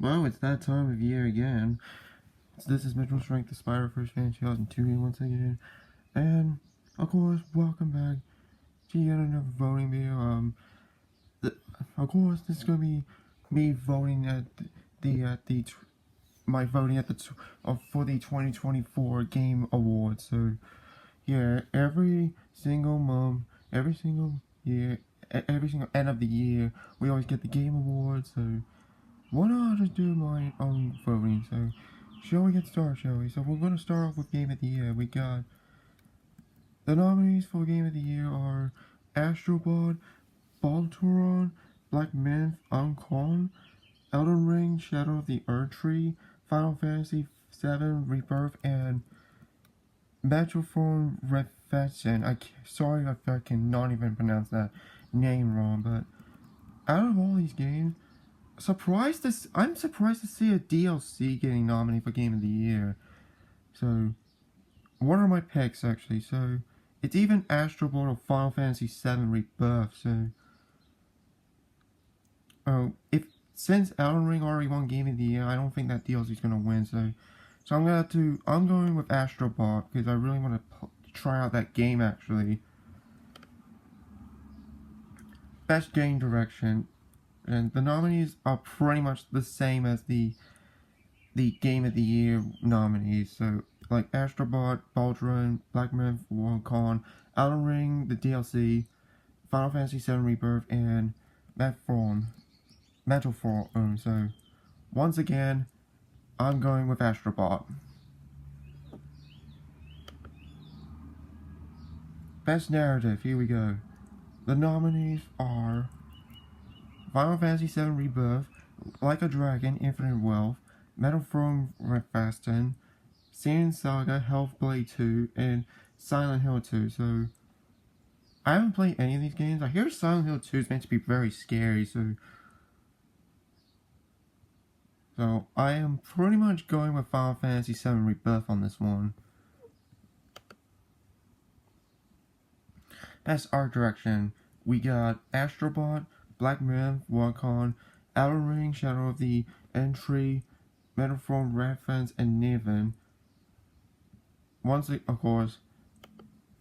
Well, it's that time of year again. So this is Mitchell Strength, the Spider-First fan 2002 game once again. And, of course, welcome back to yet another voting video. Of course, this is going to be me voting at my voting at for the 2024 Game Awards. So, yeah, every single month, every single year, every single end of the year, we always get the Game Awards. So, why not just do my own voting? So, shall we get started, shall we? So, we're going to start off with Game of the Year. We got the nominees for Game of the Year are Astrobot, Baltoron, Black Myth, Uncon, Elden Ring, Shadow of the Erdtree, Final Fantasy VII Rebirth, and Metroform Reflection. Sorry if I cannot even pronounce that name wrong, but out of all these games, I'm surprised to see a DLC getting nominated for Game of the Year. So, what are my picks actually? So, it's even Astro Bot or Final Fantasy VII Rebirth. So, since Elden Ring already won Game of the Year, I don't think that DLC is gonna win. So I'm going with Astro Bot because I really want to try out that game actually. Best game direction. And the nominees are pretty much the same as the Game of the Year nominees. So, like Astrobot, Baltoron, Black Myth, Con, Elden Ring, the DLC, Final Fantasy VII Rebirth, and Metal Form. So, once again, I'm going with Astrobot. Best Narrative, here we go. The nominees are Final Fantasy VII Rebirth, Like a Dragon, Infinite Wealth, Metal Throne Fasten, Sand Saga, Hellblade 2, and Silent Hill 2. So, I haven't played any of these games. I hear Silent Hill 2 is meant to be very scary, so I am pretty much going with Final Fantasy VII Rebirth on this one. Best Art Direction, we got Astrobot, Black Myth, Wakon, Elden Ring, Shadow of the Erdtree, Metalform, Radfence, and Niven. Of course,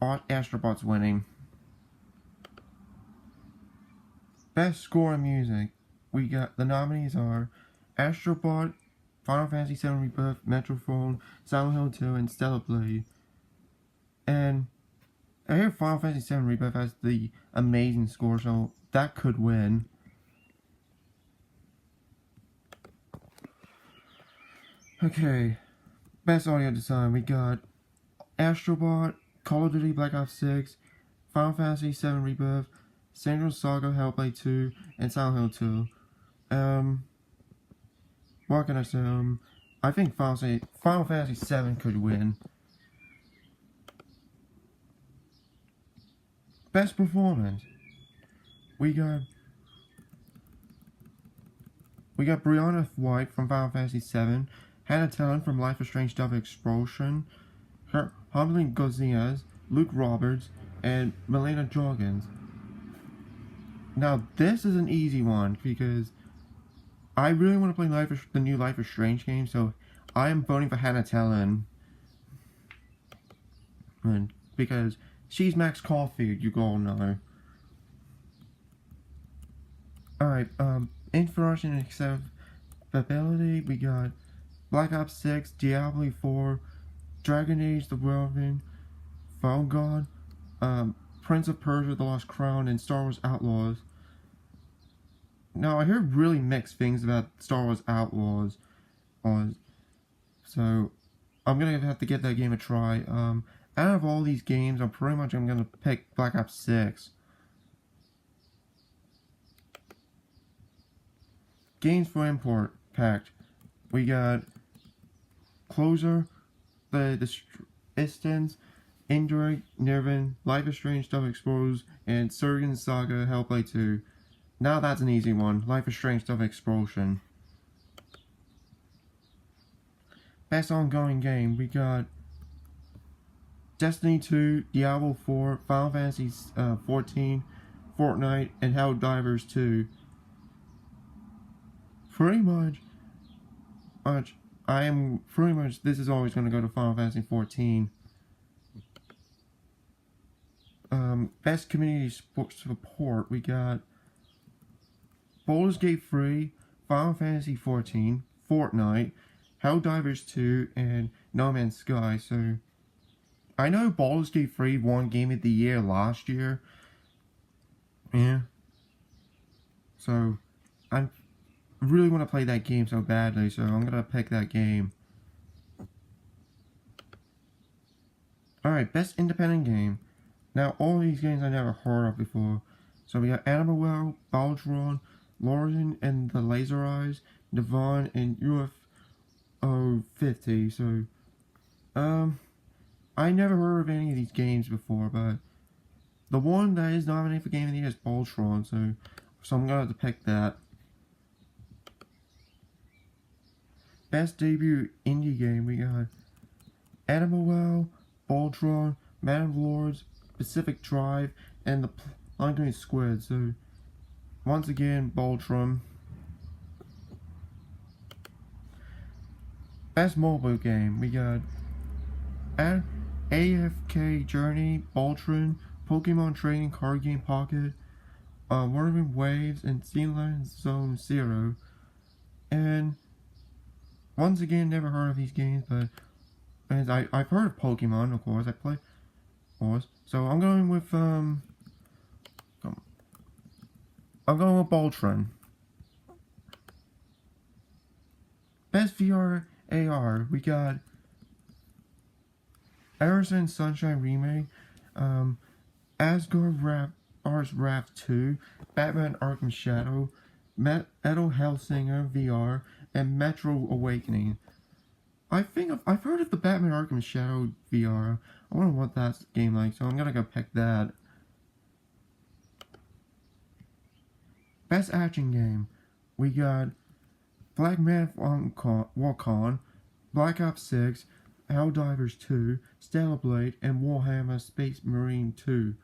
Astrobot's winning. Best Score and Music, we got the nominees are Astrobot, Final Fantasy VII Rebirth, Metrophone, Silent Hill 2, and Stellar Blade. And I hear Final Fantasy VII Rebirth has the amazing score, so that could win. Okay, best audio design, we got Astrobot, Call of Duty Black Ops 6, Final Fantasy VII Rebirth, Sandro Saga Hellblade 2, and Silent Hill 2. What can I say? I think Final Fantasy VII could win. Best Performance, we got Brianna White from Final Fantasy VII, Hannah Tellen from Life is Strange Double Explosion, Hamlin Gonzalez, Luke Roberts, and Milena Joggins. Now this is an easy one because I really want to play the new Life is Strange game, so I am voting for Hannah Tellen. And because she's Max Caulfield, you all know. Alright, information and accessibility, we got Black Ops 6, Diablo 4, Dragon Age The Whirlwind, Fall God, Prince of Persia The Lost Crown, and Star Wars Outlaws. Now, I heard really mixed things about Star Wars Outlaws, so I'm gonna have to give that game a try. Out of all these games, I'm gonna pick Black Ops 6. Games for import packed. We got Closer, the Istons, Indra, Nirvan, Life is Strange Double Exposed, and Surgeon Saga Hellblade 2. Now that's an easy one. Life is Strange Double Explosion. Best ongoing game, we got Destiny 2, Diablo 4, Final Fantasy 14, Fortnite, and Helldivers 2. Pretty much much, I am pretty much, this is always going to go to Final Fantasy 14. Best community support, we got Baldur's Gate 3, Final Fantasy 14, Fortnite, Helldivers 2, and No Man's Sky. So, I know Baldur's Gate 3 won Game of the Year last year. Yeah. So, I really want to play that game so badly, so I'm gonna pick that game. Alright, best independent game. Now, all these games I never heard of before. So we got Animal Well, Baltron, Lorien and the Laser Eyes, Devon, and UFO 50. So, I never heard of any of these games before, but the one that is nominated for Game of the Year is Baltron, so I'm gonna have to pick that. Best debut indie game, we got Animal Well, Baltron, Man of Lords, Pacific Drive, and the Plunging Squid. So, once again, Baltron. Best mobile game, we got AFK Journey, Baltron, Pokemon Trading Card Game Pocket, Whirling Waves, and Sealand Zone Zero. And once again, never heard of these games, but I've heard of Pokemon, of course. I play, of course. So I'm going with Baltron. Best VR AR, we got Emerson Sunshine Remake, Asgard Wrath 2, Batman Arkham Shadow, Metal Hellsinger VR, and Metro Awakening. I think I've heard of the Batman Arkham Shadow VR. I wonder what that game like, so I'm gonna go pick that. Best action game, we got Black Man Wukong, Black Ops 6, Helldivers 2, Stellar Blade, and Warhammer Space Marine 2.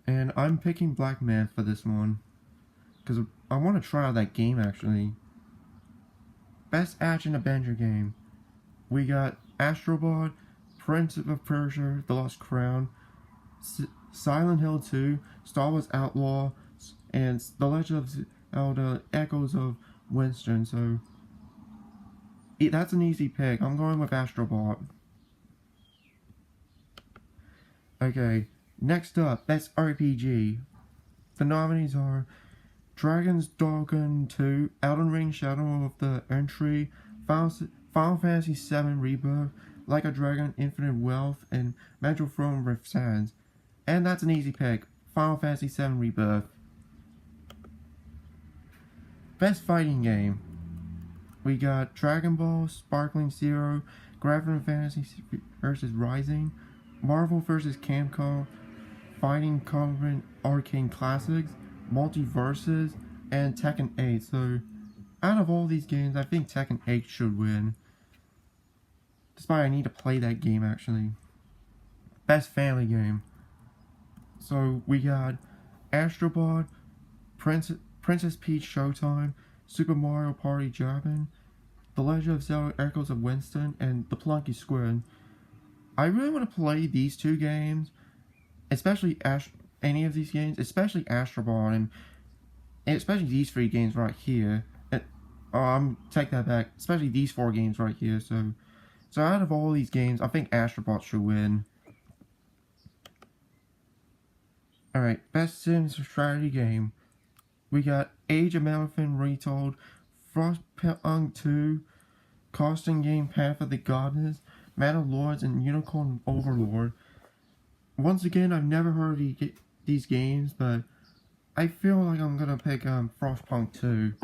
And I'm picking Black Man for this one, because I want to try out that game actually. Best action adventure game, we got Astro Bot, Prince of Persia: The Lost Crown, Silent Hill 2, Star Wars Outlaw, and The Legend of Zelda: Echoes of Winston. So that's an easy pick. I'm going with Astro Bot. Okay, next up, best RPG. The nominees are Dragon's Dogma 2, Elden Ring: Shadow of the Entry, Final Fantasy VII Rebirth, Like a Dragon: Infinite Wealth, and Metro Throne Rift Sands. And that's an easy pick. Final Fantasy VII Rebirth. Best fighting game, we got Dragon Ball, Sparkling Zero, Gravity Fantasy vs. Rising, Marvel vs. Capcom, Fighting Current Arcane Classics, Multiverses, and Tekken 8. So, out of all these games, I think Tekken 8 should win. Despite I need to play that game actually. Best family game, so we got Astro Bot, Princess Peach Showtime, Super Mario Party Japan, The Legend of Zelda: Echoes of Winston, and The Plunky Squid. I really want to play these two games, especially any of these games, especially Astro Bot, and especially these three games right here. Take that back. Especially these four games right here. So out of all these games, I think Astro Bot should win. Alright, best Sims strategy game. We got Age of Elephant Retold, Frostpunk 2, Costing Game Path of the Goddess, Man of Lords, and Unicorn Overlord. Once again, I've never heard of these games, but I feel like I'm gonna pick Frostpunk 2.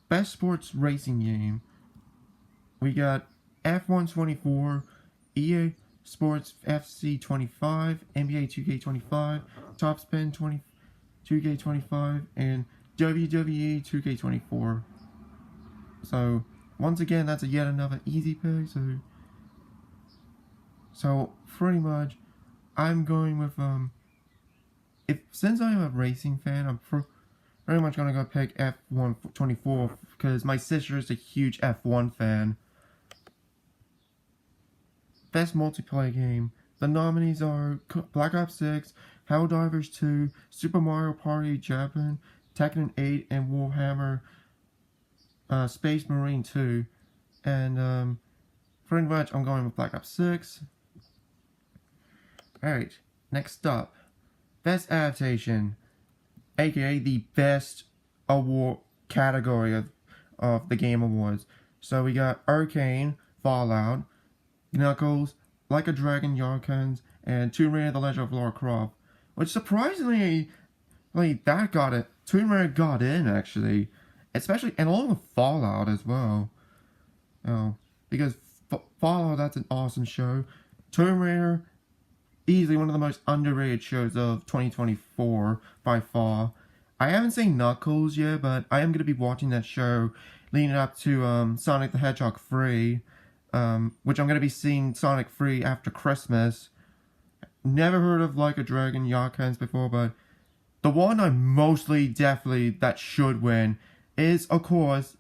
Best sports racing game. We got F1 24, EA Sports FC 25, NBA 2K25, Top Spin 2K25, and WWE 2K24. So once again, that's yet another easy pick. So pretty much, I'm going with since I'm a racing fan, pretty much gonna go pick F1 24 because my sister is a huge F1 fan. Best multiplayer game. The nominees are Black Ops 6, Helldivers 2, Super Mario Party Japan, Tekken 8, and Warhammer Space Marine 2. And pretty much I'm going with Black Ops 6. Alright, next up. Best Adaptation, aka the best award category of the Game Awards. So we got Arcane, Fallout, Knuckles, Like a Dragon, Yarkans, and Tomb Raider: The Legend of Lara Croft. Which surprisingly, that got it. Tomb Raider got in actually, especially and along with Fallout as well. Because Fallout, that's an awesome show. Tomb Raider, easily one of the most underrated shows of 2024 by far. I haven't seen Knuckles yet, but I am going to be watching that show leading up to Sonic the Hedgehog 3, which I'm going to be seeing Sonic 3 after Christmas. Never heard of Like a Dragon, Yarkans before, but the one I mostly definitely that should win is, of course,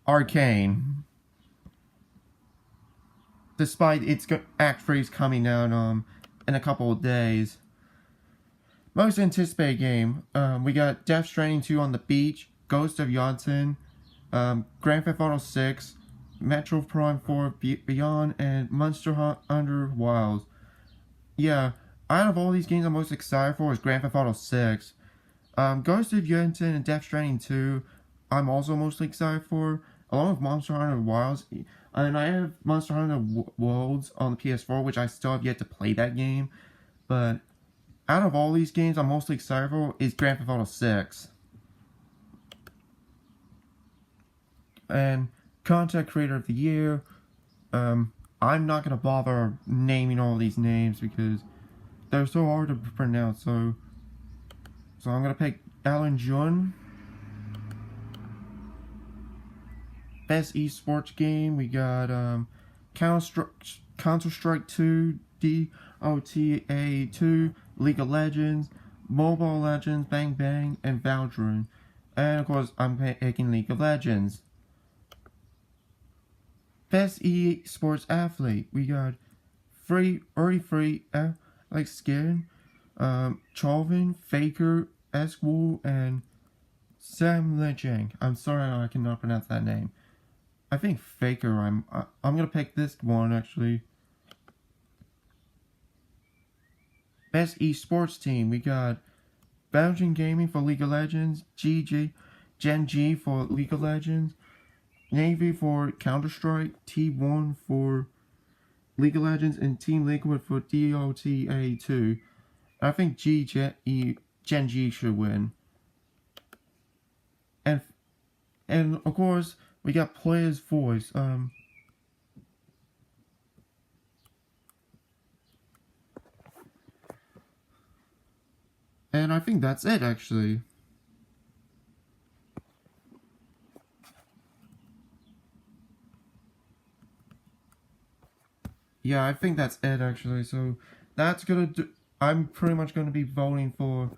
Arcane. Despite its Act 3's coming out in a couple of days. Most anticipated game, we got Death Stranding 2 on the Beach, Ghost of Yotun, Grand Theft Auto 6, Metroid Prime 4 Beyond, and Monster Hunter Wilds. Yeah, out of all these games I'm most excited for is Grand Theft Auto 6. Ghost of Yotun and Death Stranding 2 I'm also mostly excited for, along with Monster Hunter Wilds. And I have Monster Hunter Worlds on the PS4, which I still have yet to play that game. But out of all these games I'm mostly excited for is Grand Theft Auto 6. And Content Creator of the Year, I'm not going to bother naming all these names because they're so hard to pronounce. So I'm going to pick Alan Jun. Best esports game, we got Counter-Strike 2, Dota 2, League of Legends, Mobile Legends, Bang Bang, and Valorant. And of course, I'm picking League of Legends. Best esports athlete, we got like Skin, Chalvin, Faker, Esquil, and Sam Lecheng. I'm sorry I cannot pronounce that name. I think Faker. I'm gonna pick this one actually. Best esports team, we got Belgian Gaming for League of Legends, Gen G for League of Legends, Navy for Counter-Strike, T1 for League of Legends, and Team Liquid for Dota 2. I think Gen G should win. And of course, we got Player's Voice. And I think that's it, actually. Yeah, I think that's it, actually. So that's gonna do. I'm pretty much gonna be voting for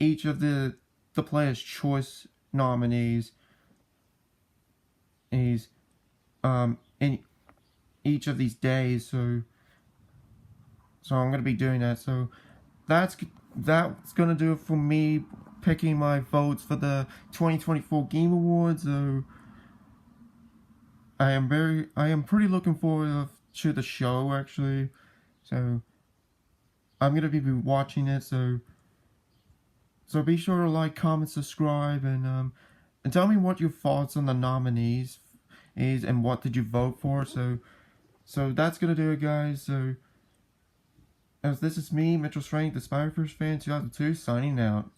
each of the Player's Choice nominees. In each of these days, so I'm gonna be doing that. So that's gonna do it for me picking my votes for the 2024 Game Awards. So I am pretty looking forward to the show actually. So I'm gonna be watching it. So be sure to like, comment, subscribe, and tell me what your thoughts on the nominees is and what did you vote for. So that's gonna do it, guys. So as this is me, Mitchell Strang, the Spider-Verse fan 2002, signing out.